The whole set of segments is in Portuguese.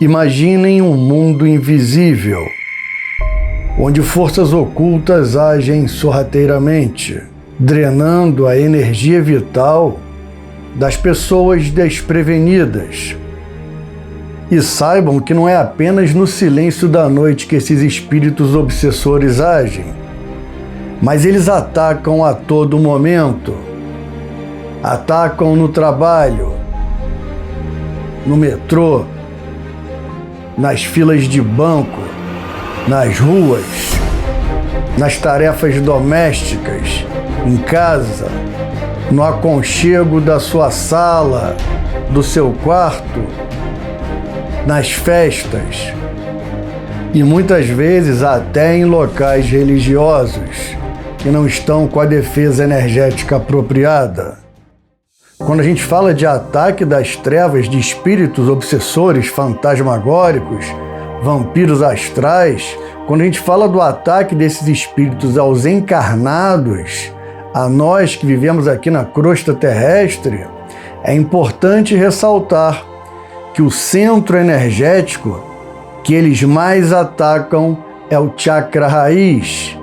Imaginem um mundo invisível, onde forças ocultas agem sorrateiramente, drenando a energia vital das pessoas desprevenidas. E saibam que não é apenas no silêncio da noite que esses espíritos obsessores agem, mas eles atacam a todo momento. Atacam no trabalho, no metrô, nas filas de banco, nas ruas, nas tarefas domésticas, em casa, no aconchego da sua sala, do seu quarto, nas festas e muitas vezes até em locais religiosos que não estão com a defesa energética apropriada. Quando a gente fala de ataque das trevas de espíritos obsessores fantasmagóricos, vampiros astrais, quando a gente fala do ataque desses espíritos aos encarnados, a nós que vivemos aqui na crosta terrestre, é importante ressaltar que o centro energético que eles mais atacam é o chakra raiz.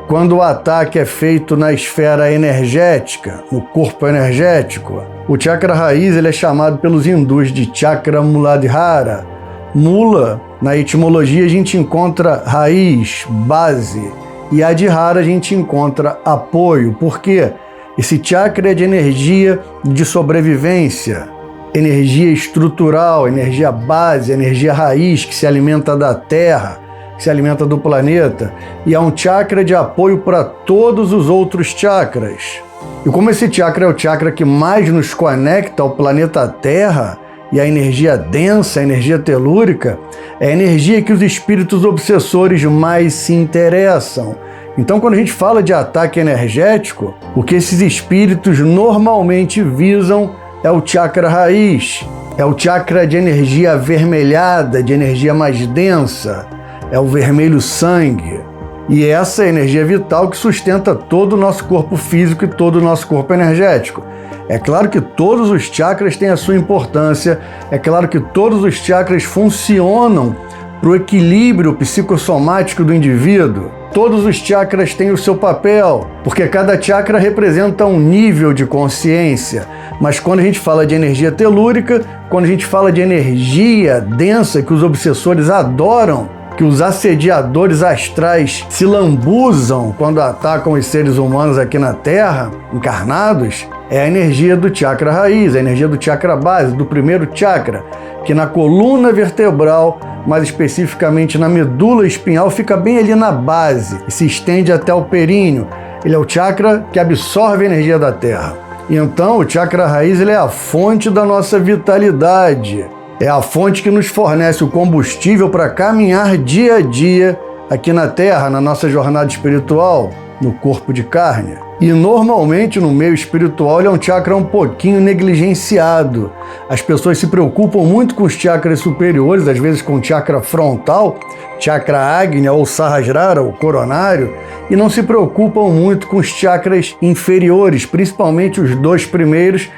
Quando o ataque é feito na esfera energética, no corpo energético, o chakra raiz ele é chamado pelos hindus de chakra muladhara. Mula, na etimologia, a gente encontra raiz, base, e adhara a gente encontra apoio. Por quê? Esse chakra é de energia de sobrevivência, energia estrutural, energia base, energia raiz que se alimenta da terra, que se alimenta do planeta, e é um chakra de apoio para todos os outros chakras. E como esse chakra é o chakra que mais nos conecta ao planeta Terra, e a energia densa, a energia telúrica, é a energia que os espíritos obsessores mais se interessam. Então, quando a gente fala de ataque energético, o que esses espíritos normalmente visam é o chakra raiz, é o chakra de energia avermelhada, de energia mais densa, é o vermelho sangue. E essa é a energia vital que sustenta todo o nosso corpo físico e todo o nosso corpo energético. É claro que todos os chakras têm a sua importância, é claro que todos os chakras funcionam para o equilíbrio psicossomático do indivíduo. Todos os chakras têm o seu papel, porque cada chakra representa um nível de consciência. Mas quando a gente fala de energia telúrica, quando a gente fala de energia densa que os obsessores adoram, que os assediadores astrais se lambuzam quando atacam os seres humanos aqui na Terra, encarnados, é a energia do chakra raiz, a energia do chakra base, do primeiro chakra, que na coluna vertebral, mais especificamente na medula espinhal, fica bem ali na base e se estende até o períneo. Ele é o chakra que absorve a energia da Terra. E então o chakra raiz ele é a fonte da nossa vitalidade. É a fonte que nos fornece o combustível para caminhar dia a dia aqui na Terra, na nossa jornada espiritual, no corpo de carne. E normalmente no meio espiritual ele é um chakra um pouquinho negligenciado. As pessoas se preocupam muito com os chakras superiores, às vezes com o chakra frontal, chakra Agnya ou Sahasrara, o coronário, e não se preocupam muito com os chakras inferiores, principalmente os dois primeiros,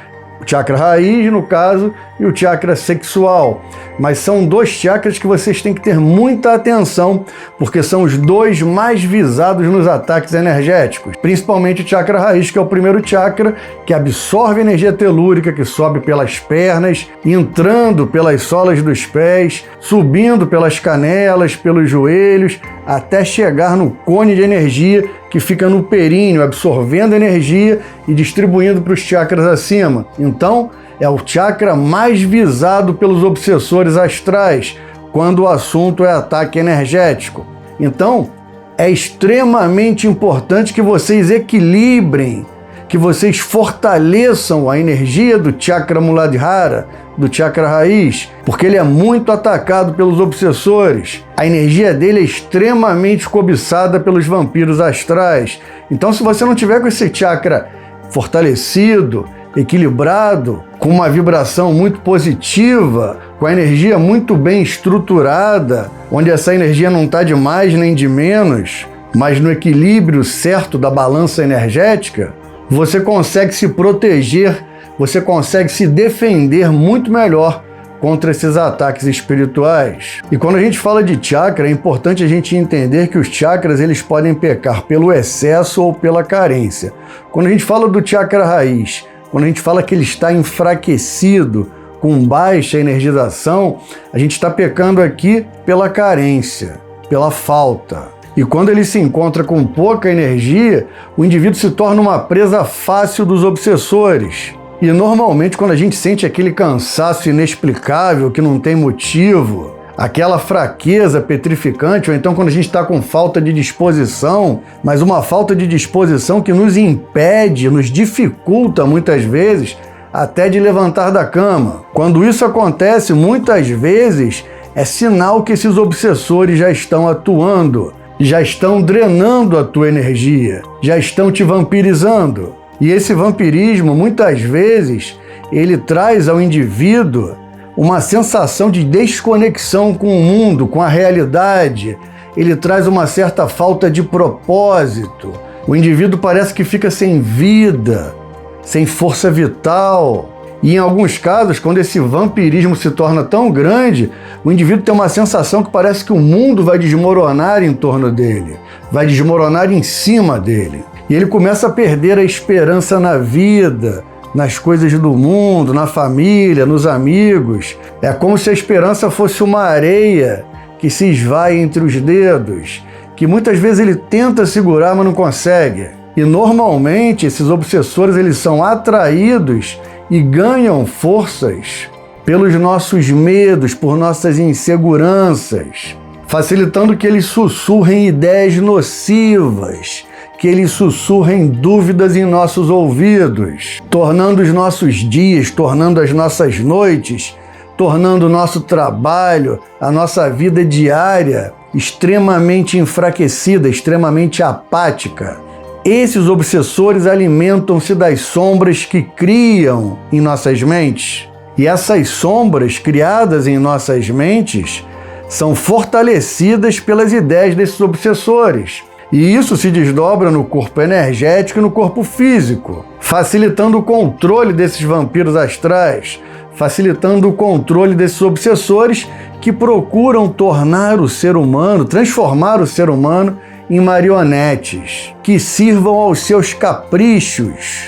o chakra raiz, no caso, e o chakra sexual. Mas são dois chakras que vocês têm que ter muita atenção, porque são os dois mais visados nos ataques energéticos. Principalmente o chakra raiz, que é o primeiro chakra, que absorve energia telúrica, que sobe pelas pernas, entrando pelas solas dos pés, subindo pelas canelas, pelos joelhos, até chegar no cone de energia, que fica no períneo, absorvendo energia e distribuindo para os chakras acima. Então, é o chakra mais visado pelos obsessores astrais, quando o assunto é ataque energético. Então, é extremamente importante que vocês equilibrem, que vocês fortaleçam a energia do chakra muladhara, do chakra raiz, porque ele é muito atacado pelos obsessores. A energia dele é extremamente cobiçada pelos vampiros astrais. Então, se você não tiver com esse chakra fortalecido, equilibrado, com uma vibração muito positiva, com a energia muito bem estruturada, onde essa energia não está de mais nem de menos, mas no equilíbrio certo da balança energética, você consegue se proteger, você consegue se defender muito melhor contra esses ataques espirituais. E quando a gente fala de chakra, é importante a gente entender que os chakras eles podem pecar pelo excesso ou pela carência. Quando a gente fala do chakra raiz, quando a gente fala que ele está enfraquecido, com baixa energização, a gente está pecando aqui pela carência, pela falta. E quando ele se encontra com pouca energia, o indivíduo se torna uma presa fácil dos obsessores. E normalmente quando a gente sente aquele cansaço inexplicável que não tem motivo, aquela fraqueza petrificante, ou então quando a gente está com falta de disposição, mas uma falta de disposição que nos impede, nos dificulta muitas vezes até de levantar da cama. Quando isso acontece, muitas vezes é sinal que esses obsessores já estão atuando, já estão drenando a tua energia, já estão te vampirizando. E esse vampirismo, muitas vezes, ele traz ao indivíduo uma sensação de desconexão com o mundo, com a realidade. Ele traz uma certa falta de propósito. O indivíduo parece que fica sem vida, sem força vital. E em alguns casos, quando esse vampirismo se torna tão grande, o indivíduo tem uma sensação que parece que o mundo vai desmoronar em torno dele, vai desmoronar em cima dele. E ele começa a perder a esperança na vida, nas coisas do mundo, na família, nos amigos. É como se a esperança fosse uma areia que se esvai entre os dedos, que muitas vezes ele tenta segurar, mas não consegue. E normalmente esses obsessores eles são atraídos e ganham forças pelos nossos medos, por nossas inseguranças, facilitando que eles sussurrem ideias nocivas, que eles sussurrem dúvidas em nossos ouvidos, tornando os nossos dias, tornando as nossas noites, tornando o nosso trabalho, a nossa vida diária extremamente enfraquecida, extremamente apática. Esses obsessores alimentam-se das sombras que criam em nossas mentes. E essas sombras criadas em nossas mentes são fortalecidas pelas ideias desses obsessores. E isso se desdobra no corpo energético e no corpo físico, facilitando o controle desses vampiros astrais, facilitando o controle desses obsessores que procuram tornar o ser humano, transformar o ser humano em marionetes, que sirvam aos seus caprichos,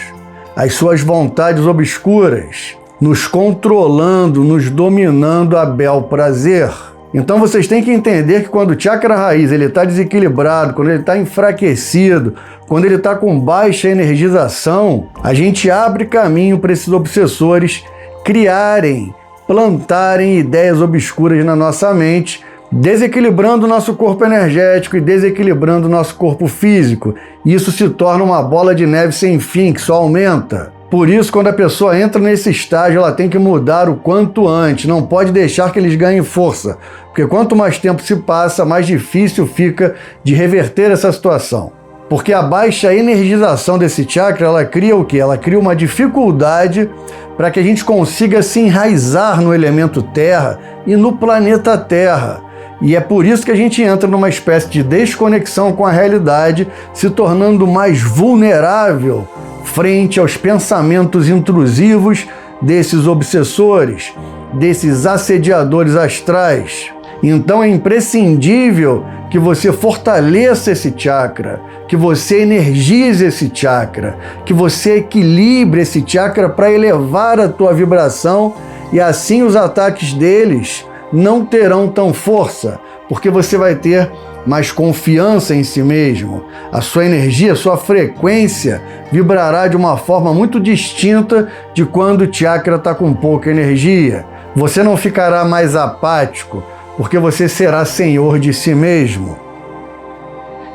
às suas vontades obscuras, nos controlando, nos dominando a bel prazer. Então vocês têm que entender que quando o chakra raiz está desequilibrado, quando ele está enfraquecido, quando ele está com baixa energização, a gente abre caminho para esses obsessores criarem, plantarem ideias obscuras na nossa mente, desequilibrando o nosso corpo energético e desequilibrando o nosso corpo físico. E isso se torna uma bola de neve sem fim, que só aumenta. Por isso, quando a pessoa entra nesse estágio, ela tem que mudar o quanto antes, não pode deixar que eles ganhem força, porque quanto mais tempo se passa, mais difícil fica de reverter essa situação. Porque a baixa energização desse chakra, ela cria o quê? Ela cria uma dificuldade para que a gente consiga se enraizar no elemento Terra e no planeta Terra. E é por isso que a gente entra numa espécie de desconexão com a realidade, se tornando mais vulnerável frente aos pensamentos intrusivos desses obsessores, desses assediadores astrais. Então é imprescindível que você fortaleça esse chakra, que você energize esse chakra, que você equilibre esse chakra para elevar a tua vibração e assim os ataques deles não terão tão força, porque você vai ter mais confiança em si mesmo. A sua energia, a sua frequência vibrará de uma forma muito distinta de quando o chakra está com pouca energia. Você não ficará mais apático, porque você será senhor de si mesmo.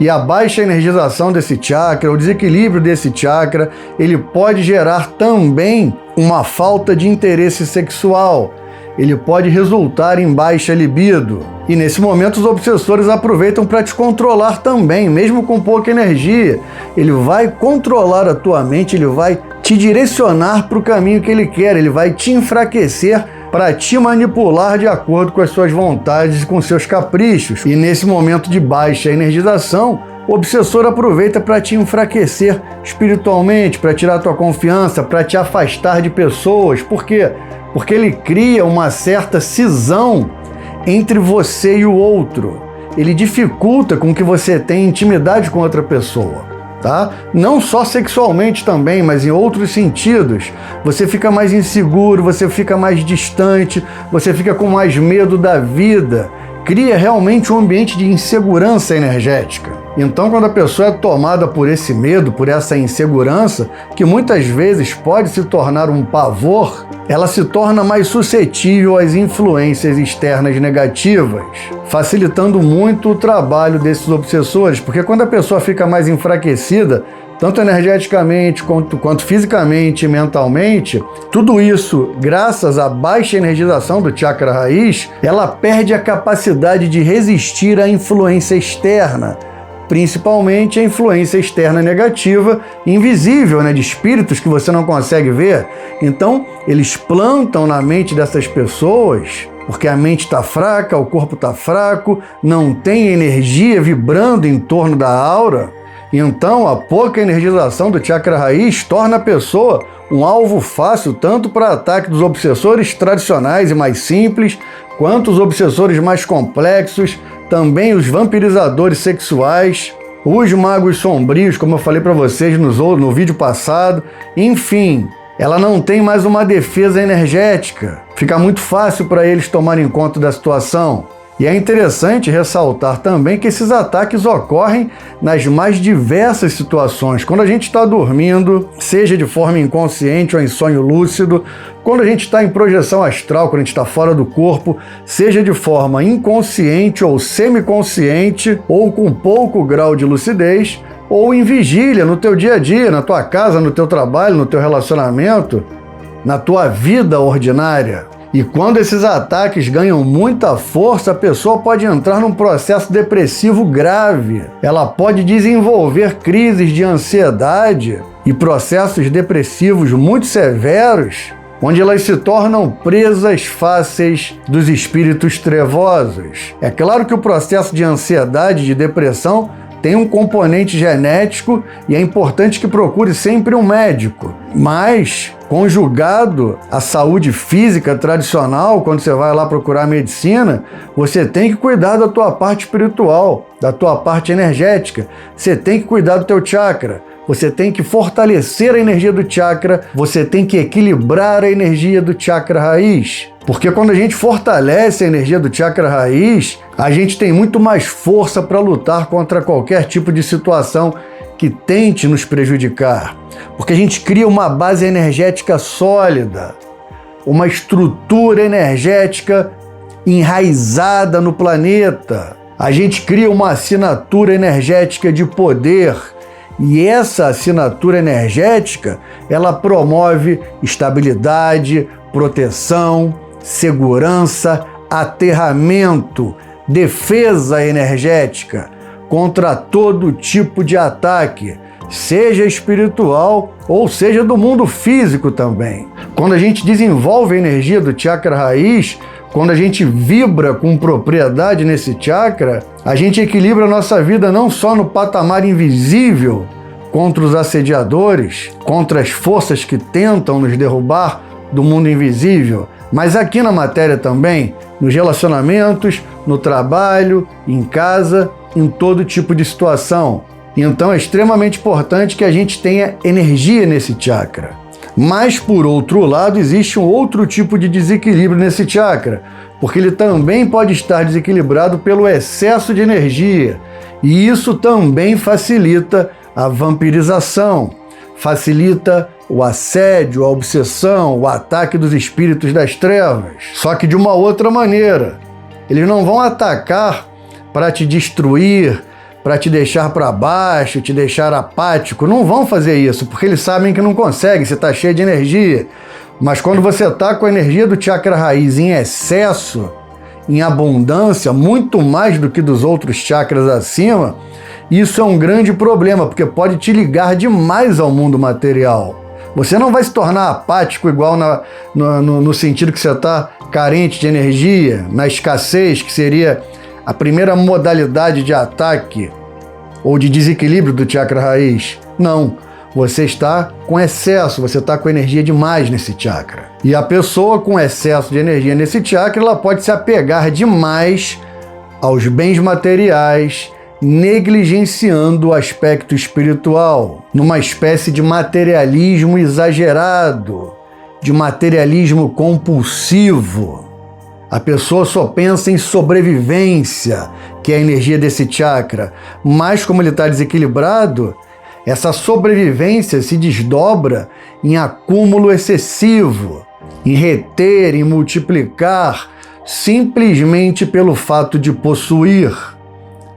E a baixa energização desse chakra, o desequilíbrio desse chakra, ele pode gerar também uma falta de interesse sexual. Ele pode resultar em baixa libido. E nesse momento os obsessores aproveitam para te controlar também, mesmo com pouca energia. Ele vai controlar a tua mente, ele vai te direcionar para o caminho que ele quer, ele vai te enfraquecer para te manipular de acordo com as suas vontades e com seus caprichos. E nesse momento de baixa energização, o obsessor aproveita para te enfraquecer espiritualmente, para tirar tua confiança, para te afastar de pessoas. Por quê? porque ele cria uma certa cisão entre você e o outro. Ele dificulta com que você tenha intimidade com outra pessoa, tá? Não só sexualmente também, mas em outros sentidos. Você fica mais inseguro, você fica mais distante, você fica com mais medo da vida. Cria realmente um ambiente de insegurança energética. Então, quando a pessoa é tomada por esse medo, por essa insegurança, que muitas vezes pode se tornar um pavor, ela se torna mais suscetível às influências externas negativas, facilitando muito o trabalho desses obsessores, porque quando a pessoa fica mais enfraquecida, tanto energeticamente quanto fisicamente e mentalmente, tudo isso, graças à baixa energização do chakra raiz, ela perde a capacidade de resistir à influência externa, principalmente a influência externa negativa, invisível, de espíritos que você não consegue ver. Então, eles plantam na mente dessas pessoas, porque a mente está fraca, o corpo está fraco, não tem energia vibrando em torno da aura. Então, a pouca energização do chakra raiz torna a pessoa um alvo fácil tanto para ataque dos obsessores tradicionais e mais simples, quanto os obsessores mais complexos, também os vampirizadores sexuais, os magos sombrios, como eu falei para vocês no vídeo passado. Enfim, ela não tem mais uma defesa energética. Fica muito fácil para eles tomarem conta da situação. E é interessante ressaltar também que esses ataques ocorrem nas mais diversas situações. Quando a gente está dormindo, seja de forma inconsciente ou em sonho lúcido, quando a gente está em projeção astral, quando a gente está fora do corpo, seja de forma inconsciente ou semiconsciente, ou com pouco grau de lucidez, ou em vigília, no teu dia a dia, na tua casa, no teu trabalho, no teu relacionamento, na tua vida ordinária. E quando esses ataques ganham muita força, a pessoa pode entrar num processo depressivo grave. Ela pode desenvolver crises de ansiedade e processos depressivos muito severos, onde elas se tornam presas fáceis dos espíritos trevosos. É claro que o processo de ansiedade e de depressão tem um componente genético e é importante que procure sempre um médico. Mas, conjugado à saúde física tradicional, quando você vai lá procurar medicina, você tem que cuidar da tua parte espiritual, da tua parte energética. Você tem que cuidar do teu chakra. Você tem que fortalecer a energia do chakra, você tem que equilibrar a energia do chakra raiz. Porque quando a gente fortalece a energia do chakra raiz, a gente tem muito mais força para lutar contra qualquer tipo de situação que tente nos prejudicar. Porque a gente cria uma base energética sólida, uma estrutura energética enraizada no planeta. A gente cria uma assinatura energética de poder. E essa assinatura energética, ela promove estabilidade, proteção, segurança, aterramento, defesa energética contra todo tipo de ataque, seja espiritual ou seja do mundo físico também. Quando a gente desenvolve a energia do chakra raiz, quando a gente vibra com propriedade nesse chakra, a gente equilibra a nossa vida não só no patamar invisível, contra os assediadores, contra as forças que tentam nos derrubar do mundo invisível, mas aqui na matéria também, nos relacionamentos, no trabalho, em casa, em todo tipo de situação. Então é extremamente importante que a gente tenha energia nesse chakra. Mas, por outro lado, existe um outro tipo de desequilíbrio nesse chakra, porque ele também pode estar desequilibrado pelo excesso de energia, e isso também facilita a vampirização, facilita o assédio, a obsessão, o ataque dos espíritos das trevas. Só que de uma outra maneira. Eles não vão atacar para te destruir, para te deixar para baixo, te deixar apático. Não vão fazer isso, porque eles sabem que não conseguem, você está cheio de energia. Mas quando você está com a energia do chakra raiz em excesso, em abundância, muito mais do que dos outros chakras acima, isso é um grande problema, porque pode te ligar demais ao mundo material. Você não vai se tornar apático igual no sentido que você está carente de energia, na escassez, que seria a primeira modalidade de ataque ou de desequilíbrio do chakra raiz. Não. você está com excesso, você está com energia demais nesse chakra. E a pessoa com excesso de energia nesse chakra, ela pode se apegar demais aos bens materiais, negligenciando o aspecto espiritual, numa espécie de materialismo exagerado, de materialismo compulsivo. A pessoa só pensa em sobrevivência, que é a energia desse chakra, mas como ele está desequilibrado, essa sobrevivência se desdobra em acúmulo excessivo, em reter, em multiplicar, simplesmente pelo fato de possuir.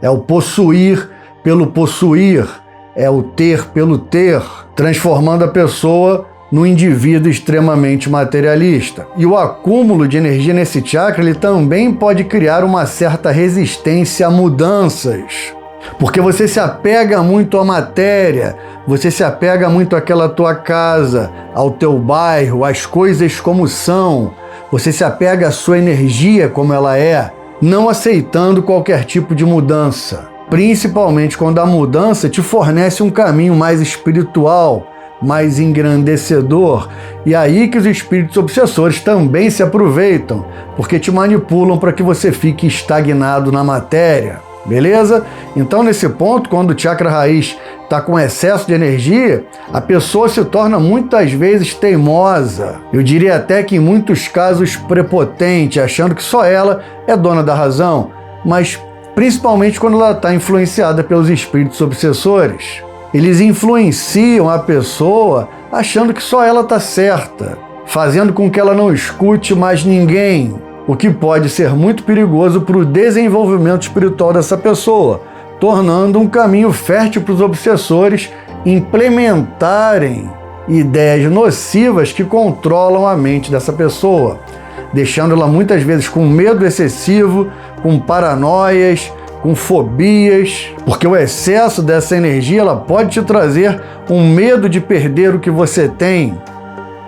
É o possuir pelo possuir, é o ter pelo ter, transformando a pessoa num indivíduo extremamente materialista. E o acúmulo de energia nesse chakra, ele também pode criar uma certa resistência a mudanças. Porque você se apega muito à matéria, você se apega muito àquela tua casa, ao teu bairro, às coisas como são. Você se apega à sua energia como ela é, não aceitando qualquer tipo de mudança. Principalmente quando a mudança te fornece um caminho mais espiritual, mais engrandecedor. E aí que os espíritos obsessores também se aproveitam, porque te manipulam para que você fique estagnado na matéria. Beleza? Então, nesse ponto, quando o chakra raiz está com excesso de energia, a pessoa se torna muitas vezes teimosa. Eu diria até que em muitos casos prepotente, achando que só ela é dona da razão, mas principalmente quando ela está influenciada pelos espíritos obsessores. Eles influenciam a pessoa achando que só ela está certa, fazendo com que ela não escute mais ninguém, o que pode ser muito perigoso para o desenvolvimento espiritual dessa pessoa, tornando um caminho fértil para os obsessores implementarem ideias nocivas que controlam a mente dessa pessoa, deixando ela muitas vezes com medo excessivo, com paranoias, com fobias, porque o excesso dessa energia ela pode te trazer um medo de perder o que você tem.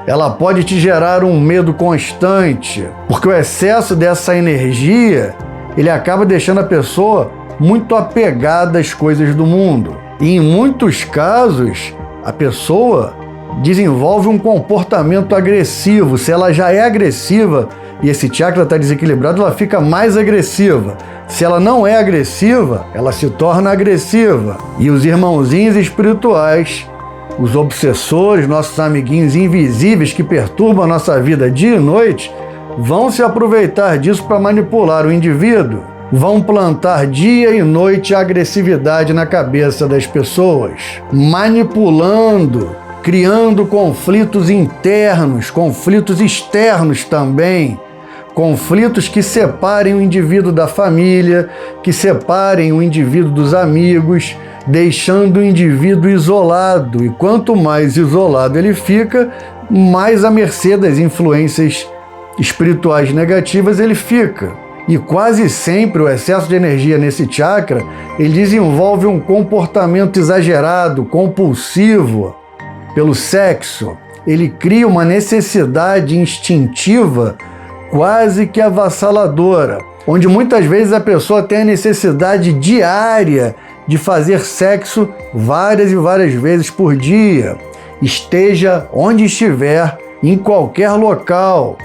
Ela pode te gerar um medo constante, porque o excesso dessa energia, ele acaba deixando a pessoa muito apegada às coisas do mundo. E em muitos casos, a pessoa desenvolve um comportamento agressivo. Se ela já é agressiva e esse chakra está desequilibrado, ela fica mais agressiva. Se ela não é agressiva, ela se torna agressiva. E os irmãozinhos espirituais, os obsessores, nossos amiguinhos invisíveis que perturbam a nossa vida dia e noite, vão se aproveitar disso para manipular o indivíduo. Vão plantar dia e noite a agressividade na cabeça das pessoas, manipulando, criando conflitos internos, conflitos externos também, conflitos que separem o indivíduo da família, que separem o indivíduo dos amigos, deixando o indivíduo isolado. E quanto mais isolado ele fica, mais à mercê das influências espirituais negativas ele fica. E quase sempre o excesso de energia nesse chakra, ele desenvolve um comportamento exagerado, compulsivo pelo sexo. Ele cria uma necessidade instintiva quase que avassaladora, onde muitas vezes a pessoa tem a necessidade diária de fazer sexo várias e várias vezes por dia, esteja onde estiver, em qualquer local,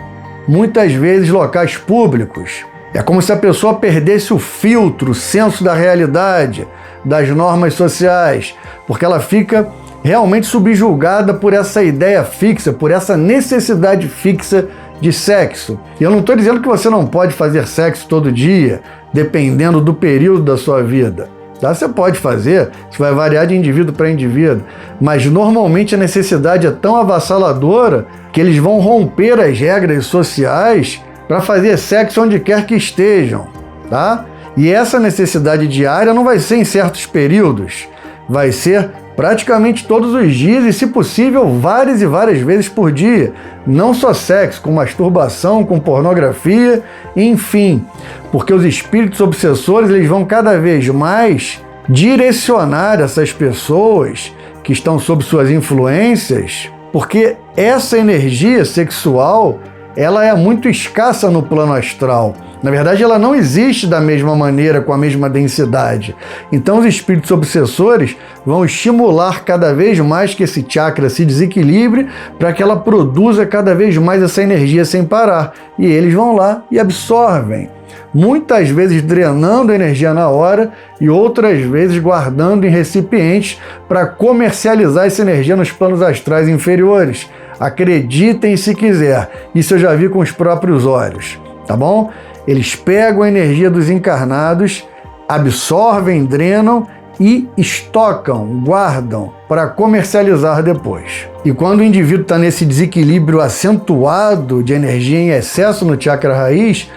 muitas vezes locais públicos. É como se a pessoa perdesse o filtro, o senso da realidade, das normas sociais, porque ela fica realmente subjugada por essa ideia fixa, por essa necessidade fixa de sexo. E eu não estou dizendo que você não pode fazer sexo todo dia, dependendo do período da sua vida. Tá? Você pode fazer, isso vai variar de indivíduo para indivíduo, mas normalmente a necessidade é tão avassaladora que eles vão romper as regras sociais para fazer sexo onde quer que estejam, tá? E essa necessidade diária não vai ser em certos períodos, vai ser praticamente todos os dias e, se possível, várias e várias vezes por dia. Não só sexo, com masturbação, com pornografia, enfim. Porque os espíritos obsessores, eles vão cada vez mais direcionar essas pessoas que estão sob suas influências, porque essa energia sexual, ela é muito escassa no plano astral. Na verdade, ela não existe da mesma maneira, com a mesma densidade. Então, os espíritos obsessores vão estimular cada vez mais que esse chakra se desequilibre para que ela produza cada vez mais essa energia sem parar. E eles vão lá e absorvem. Muitas vezes drenando a energia na hora e outras vezes guardando em recipientes para comercializar essa energia nos planos astrais inferiores. Acreditem se quiser, isso eu já vi com os próprios olhos, tá bom? Eles pegam a energia dos encarnados, absorvem, drenam e estocam, guardam para comercializar depois. E quando o indivíduo está nesse desequilíbrio acentuado de energia em excesso no chakra raiz,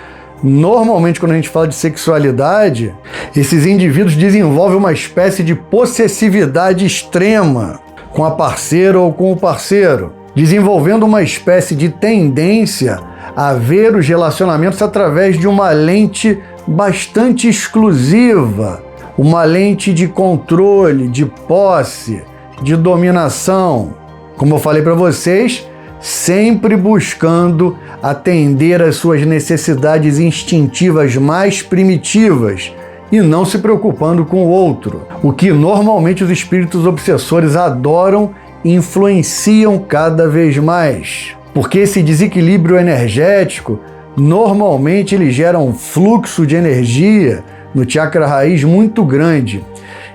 normalmente quando a gente fala de sexualidade, esses indivíduos desenvolvem uma espécie de possessividade extrema com a parceira ou com o parceiro, desenvolvendo uma espécie de tendência a ver os relacionamentos através de uma lente bastante exclusiva, uma lente de controle, de posse, de dominação. Como eu falei para vocês, sempre buscando atender às suas necessidades instintivas mais primitivas e não se preocupando com o outro, o que normalmente os espíritos obsessores adoram e influenciam cada vez mais. Porque esse desequilíbrio energético, normalmente ele gera um fluxo de energia no chakra raiz muito grande.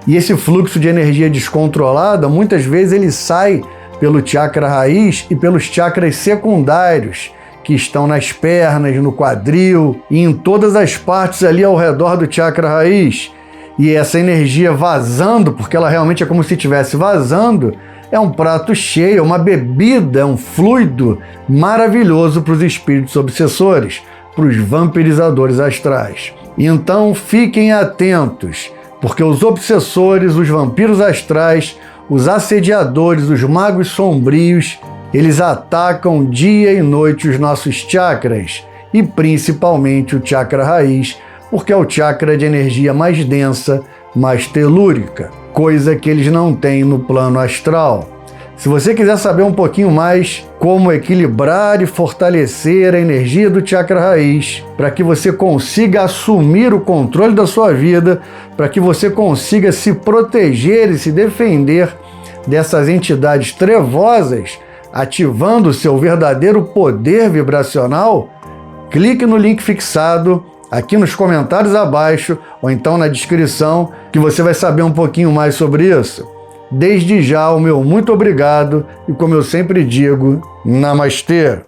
E esse fluxo de energia descontrolada, muitas vezes ele sai pelo chakra raiz e pelos chakras secundários, que estão nas pernas, no quadril e em todas as partes ali ao redor do chakra raiz. E essa energia vazando, porque ela realmente é como se estivesse vazando, é um prato cheio, é uma bebida, é um fluido maravilhoso para os espíritos obsessores, para os vampirizadores astrais. Então fiquem atentos, porque os obsessores, os vampiros astrais, os assediadores, os magos sombrios, eles atacam dia e noite os nossos chakras, e principalmente o chakra raiz, porque é o chakra de energia mais densa, mais telúrica, coisa que eles não têm no plano astral. Se você quiser saber um pouquinho mais como equilibrar e fortalecer a energia do chakra raiz, para que você consiga assumir o controle da sua vida, para que você consiga se proteger e se defender dessas entidades trevosas, ativando o seu verdadeiro poder vibracional, clique no link fixado aqui nos comentários abaixo ou então na descrição, que você vai saber um pouquinho mais sobre isso. Desde já, o meu muito obrigado e, como eu sempre digo, Namastê!